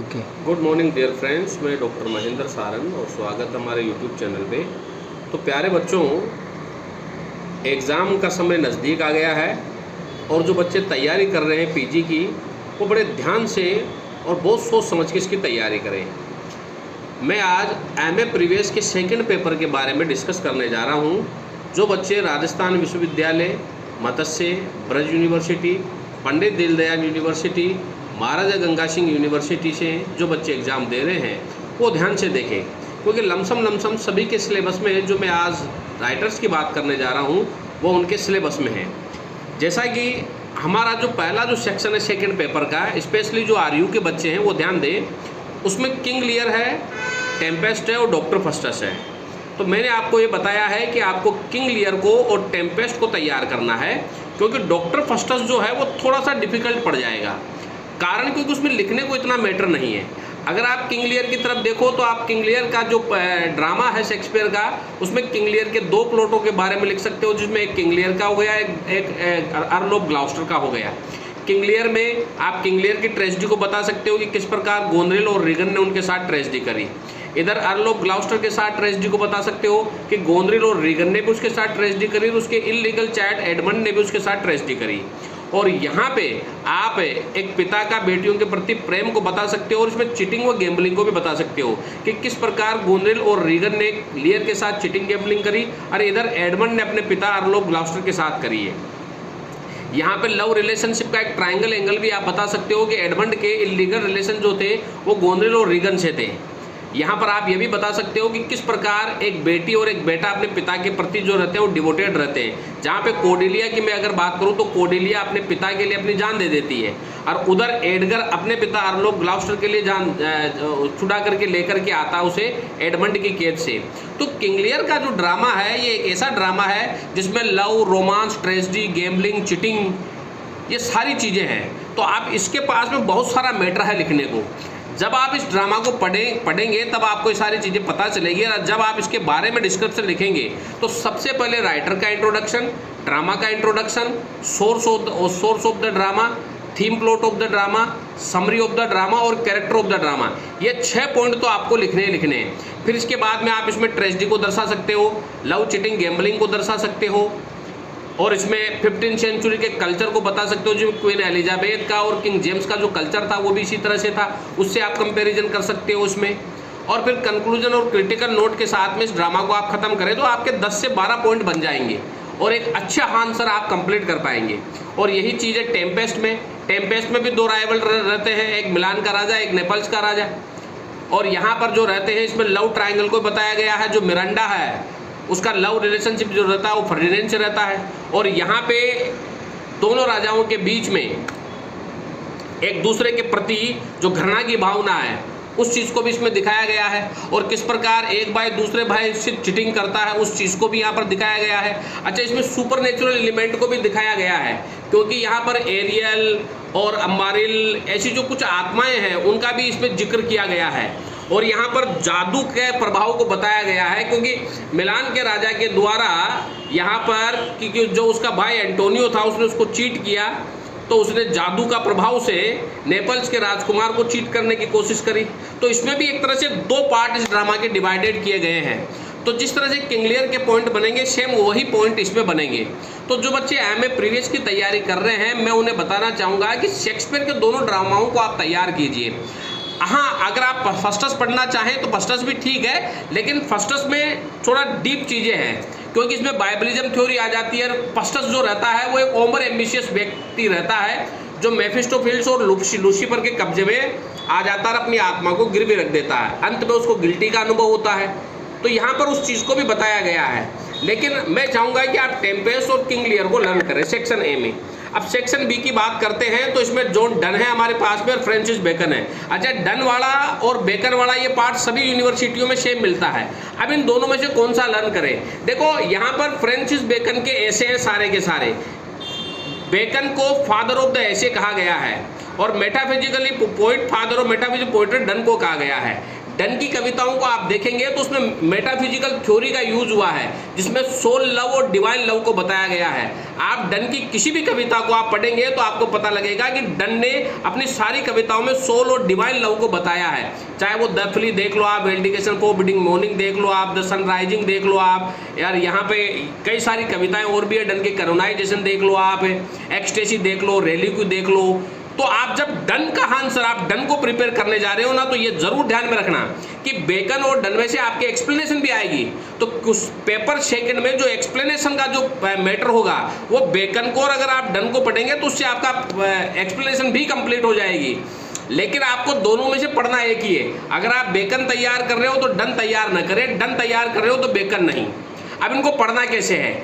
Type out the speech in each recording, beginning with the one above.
Okay. Good morning dear friends, मैं doctor Mahendra Saran और स्वागत है हमारे यूट्यूब चैनल पे। तो प्यारे बच्चों, एग्ज़ाम का समय नज़दीक आ गया है और जो बच्चे तैयारी कर रहे हैं पीजी की, वो बड़े ध्यान से और बहुत सोच समझ के इसकी तैयारी करें। मैं आज एमए प्रीवियस के सेकंड पेपर के बारे में डिस्कस करने जा रहा हूँ। जो बच्चे राजस्थान विश्वविद्यालय, मत्स्य, ब्रज यूनिवर्सिटी, पंडित दीनदयाल यूनिवर्सिटी, महाराजा गंगा सिंह यूनिवर्सिटी से जो बच्चे एग्ज़ाम दे रहे हैं वो ध्यान से देखें, क्योंकि लमसम सभी के सिलेबस में जो मैं आज राइटर्स की बात करने जा रहा हूँ वो उनके सिलेबस में है। जैसा कि हमारा जो पहला जो सेक्शन है सेकंड पेपर का, स्पेशली जो आरयू के बच्चे हैं वो ध्यान दें, उसमें किंग लियर है, टेम्पेस्ट है और डॉक्टर फस्टस है। तो मैंने आपको ये बताया है कि आपको किंग लियर को और टेम्पेस्ट को तैयार करना है, क्योंकि डॉक्टर फस्टस जो है वो थोड़ा सा डिफ़िकल्ट पड़ जाएगा। कारण क्योंकि उसमें लिखने को इतना मैटर नहीं है। अगर आप किंग लियर की तरफ देखो तो आप किंग लियर का जो ड्रामा है शेक्सपियर का, उसमें किंग लियर के दो प्लॉटों के बारे में लिख सकते हो, जिसमें एक किंग लियर का हो गया, एक अर्ल ऑफ ग्लाउस्टर का हो गया। किंग लियर में आप किंग लियर की ट्रेजेडी को बता सकते हो कि किस प्रकार गोनरेल और रीगन ने उनके साथ ट्रेजेडी करी। इधर अर्ल ऑफ ग्लाउस्टर के साथ ट्रेजेडी को बता सकते हो कि गोनरेल और रीगन ने भी उसके साथ ट्रेजेडी करी, उसके इलीगल चैट एडमंड ने भी उसके साथ ट्रेजेडी करी। और यहाँ पे आप एक पिता का बेटियों के प्रति प्रेम को बता सकते हो और इसमें चीटिंग व गैम्बलिंग को भी बता सकते हो कि किस प्रकार गोनरेल और रीगन ने लियर के साथ चीटिंग गैम्बलिंग करी और इधर एडमंड ने अपने पिता अर्ल ऑफ ग्लाउस्टर के साथ करी है। यहाँ पे लव रिलेशनशिप का एक ट्रायंगल एंगल भी आप बता सकते हो कि एडमंड के इलीगल रिलेशन जो थे वो गोनरेल और रीगन से थे। यहाँ पर आप ये भी बता सकते हो कि किस प्रकार एक बेटी और एक बेटा अपने पिता के प्रति जो रहते हैं वो डिवोटेड रहते हैं। जहाँ पे कोर्डेलिया की मैं अगर बात करूँ तो कोर्डेलिया अपने पिता के लिए अपनी जान दे देती है और उधर एडगर अपने पिता अर्ल ऑफ ग्लाउस्टर के लिए जान छुड़ा करके लेकर के आता है उसे एडमंड की कैद से। तो किंग लियर का जो ड्रामा है ये एक ऐसा ड्रामा है जिसमें love, romance, tragedy, gambling, cheating, ये सारी चीज़ें हैं। तो आप इसके पास में बहुत सारा मैटर है लिखने को। जब आप इस ड्रामा को पढ़ेंगे तब आपको ये सारी चीज़ें पता चलेगी और जब आप इसके बारे में डिस्क्रिप्शन लिखेंगे तो सबसे पहले राइटर का इंट्रोडक्शन, ड्रामा का introduction, source of the drama, theme plot of the drama, summary of the drama और कैरेक्टर ऑफ द ड्रामा, ये 6 पॉइंट तो आपको लिखने हैं। फिर इसके बाद में आप इसमें ट्रेजेडी को दर्शा सकते हो, लव, चिटिंग, गैम्बलिंग को दर्शा सकते हो और इसमें 15वीं सेंचुरी के कल्चर को बता सकते हो, जो क्वीन एलिजाबेथ का और किंग जेम्स का जो कल्चर था वो भी इसी तरह से था, उससे आप कंपैरिजन कर सकते हो उसमें। और फिर कंक्लूजन और क्रिटिकल नोट के साथ में इस ड्रामा को आप खत्म करें तो आपके 10 से 12 पॉइंट बन जाएंगे और एक अच्छा आंसर आप कंप्लीट कर पाएंगे। और यही चीज़ है टेम्पेस्ट में भी 2 राइवल रहते हैं, एक मिलान का राजा, एक नेपल्स का राजा। और यहाँ पर जो रहते हैं इसमें लव ट्राइंगल को बताया गया है, जो मिरांडा है उसका लव रिलेशनशिप जो रहता है वो फर्डिनेंड से रहता है। और यहाँ पे दोनों राजाओं के बीच में एक दूसरे के प्रति जो घृणा की भावना है उस चीज़ को भी इसमें दिखाया गया है और किस प्रकार एक भाई दूसरे भाई से चिटिंग करता है उस चीज़ को भी यहाँ पर दिखाया गया है। अच्छा, इसमें सुपर नेचुरल एलिमेंट को भी दिखाया गया है, क्योंकि यहाँ पर एरियल और अम्बारिल ऐसी जो कुछ आत्माएं हैं उनका भी इसमें जिक्र किया गया है। और यहाँ पर जादू के प्रभाव को बताया गया है, क्योंकि मिलान के राजा के द्वारा यहाँ पर क्योंकि जो उसका भाई एंटोनियो था उसने उसको चीट किया, तो उसने जादू का प्रभाव से नेपल्स के राजकुमार को चीट करने की कोशिश करी। तो इसमें भी एक तरह से 2 पार्ट इस ड्रामा के डिवाइडेड किए गए हैं। तो जिस तरह से किंग लियर के पॉइंट बनेंगे सेम वही पॉइंट इसमें बनेंगे। तो जो बच्चे एमए प्रीवियस की तैयारी कर रहे हैं मैं उन्हें बताना चाहूँगा कि शेक्सपियर के दोनों ड्रामाओं को आप तैयार कीजिए। हाँ, अगर आप फस्टस पढ़ना चाहें तो फस्टस भी ठीक है, लेकिन फस्टस में थोड़ा डीप चीज़ें हैं, क्योंकि इसमें बाइबलिज्म थ्योरी आ जाती है। फस्टस जो रहता है वो एक ओवर एम्बिशियस व्यक्ति रहता है जो मेफिस्टोफेल्स और लूसीफर के कब्जे में आ जाता है और अपनी आत्मा को गिरवी रख देता है। अंत में उसको गिल्टी का अनुभव होता है। तो यहाँ पर उस चीज़ को भी बताया गया है। लेकिन मैं चाहूँगा कि आप टेम्पेस्ट और किंग लियर को लर्न करें सेक्शन ए में। अब सेक्शन बी की बात करते हैं तो इसमें जॉन डन है हमारे पास में और फ्रांसिस बेकन है। अच्छा, डन वाला और बेकन वाला ये पार्ट सभी यूनिवर्सिटियों में सेम मिलता है। अब इन दोनों में से कौन सा लर्न करें? देखो, यहाँ पर फ्रांसिस बेकन के ऐसे हैं सारे के सारे। बेकन को फादर ऑफ द ऐसे कहा गया है और metaphysically poet, father of metaphysical poetry Donne को कहा गया है। डन की कविताओं को आप देखेंगे तो उसमें मेटाफिजिकल थ्योरी का यूज हुआ है, जिसमें सोल लव और डिवाइन लव को बताया गया है। आप डन की किसी भी कविता को आप पढ़ेंगे तो आपको पता लगेगा कि डन ने अपनी सारी कविताओं में सोल और डिवाइन लव को बताया है। चाहे वो द फ्ली देख लो आप, वेरिफिकेशन फॉर बिडिंग मॉर्निंग देख लो आप, द सनराइजिंग देख लो आप, यार यहाँ पे कई सारी कविताएं और भी है डन के, कैनोनाइजेशन देख लो आप, एक्सटेसी देख लो, रेलिक्यू देख लो। तो आप जब डन का आंसर, आप डन को प्रिपेयर करने जा रहे हो ना, तो ये जरूर ध्यान में रखना कि बेकन और डन में से आपके एक्सप्लेनेशन भी आएगी। तो कुछ पेपर सेकंड में जो एक्सप्लेनेशन का जो मैटर होगा वो बेकन को, और अगर आप डन को पढ़ेंगे तो उससे आपका एक्सप्लेनेशन भी कंप्लीट हो जाएगी। लेकिन आपको दोनों में से पढ़ना एक ही है। अगर आप बेकन तैयार कर रहे हो तो डन तैयार न करें, डन तैयार कर रहे हो तो बेकन नहीं। अब इनको पढ़ना कैसे है?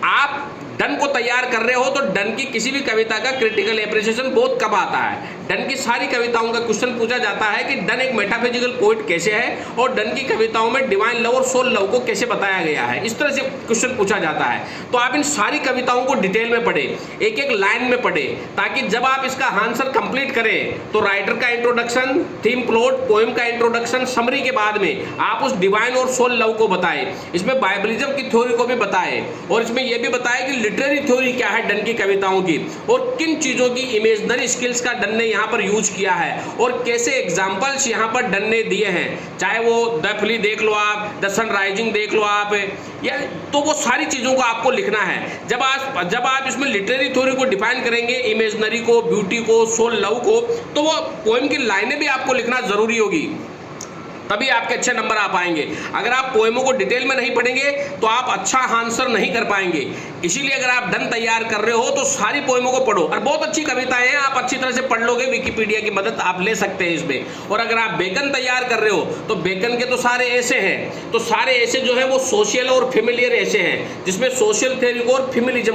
आप डन को तैयार कर रहे हो तो डन की किसी भी कविता का क्रिटिकल एप्रिसिएशन बहुत कम आता है। डन की सारी कविताओं का क्वेश्चन पूछा जाता है कि डन एक मेटाफिजिकल पोएट कैसे है और डन की कविताओं में डिवाइन लव और सोल लव को कैसे बताया गया है, इस तरह से क्वेश्चन पूछा जाता है। तो आप इन सारी कविताओं को डिटेल में पढ़े, एक एक लाइन में पढ़े, ताकि जब आप इसका आंसर कंप्लीट करें तो राइटर का इंट्रोडक्शन, थीम, प्लॉट, पोएम का इंट्रोडक्शन, समरी के बाद में आप उस डिवाइन और सोल लव को बताएं। इसमें बाइबलिज्म की थ्योरी को भी बताएं और इसमें यह भी बताएं कि लिटरेरी थ्योरी क्या है डन की कविताओं की, और किन चीजों की इमेजनरी स्किल्स का डन ने यहाँ पर यूज किया है, और कैसे एग्जांपल्स यहाँ पर डन ने दिए हैं। चाहे वो द फ्ली देख लो आप, द सनराइजिंग देख लो आप, या तो वो सारी चीजों को आपको लिखना है। जब आप इसमें लिटरेरी थ्योरी को डिफाइन करेंगे, इमेजनरी को, ब्यूटी को, सोल लव को, तो वो पोएम की लाइनें भी आपको लिखना जरूरी होगी, तभी आपके अच्छे नंबर आ पाएंगे। अगर आप पोएमों को डिटेल में नहीं पढ़ेंगे तो आप अच्छा आंसर नहीं कर पाएंगे। इसीलिए अगर आप डन तैयार कर रहे हो तो सारी पोएमों को पढ़ो, और बहुत अच्छी कविताएं हैं, आप अच्छी तरह से पढ़ लोगे, विकिपीडिया की मदद आप ले सकते हैं इसमें। और अगर आप बेकन तैयार कर रहे हो तो बेकन के तो सारे ऐसे हैं, तो सारे ऐसे जो है वो सोशल और फेमिलियर ऐसे हैं, जिसमें सोशल थ्योरी को और फेमिनिज्म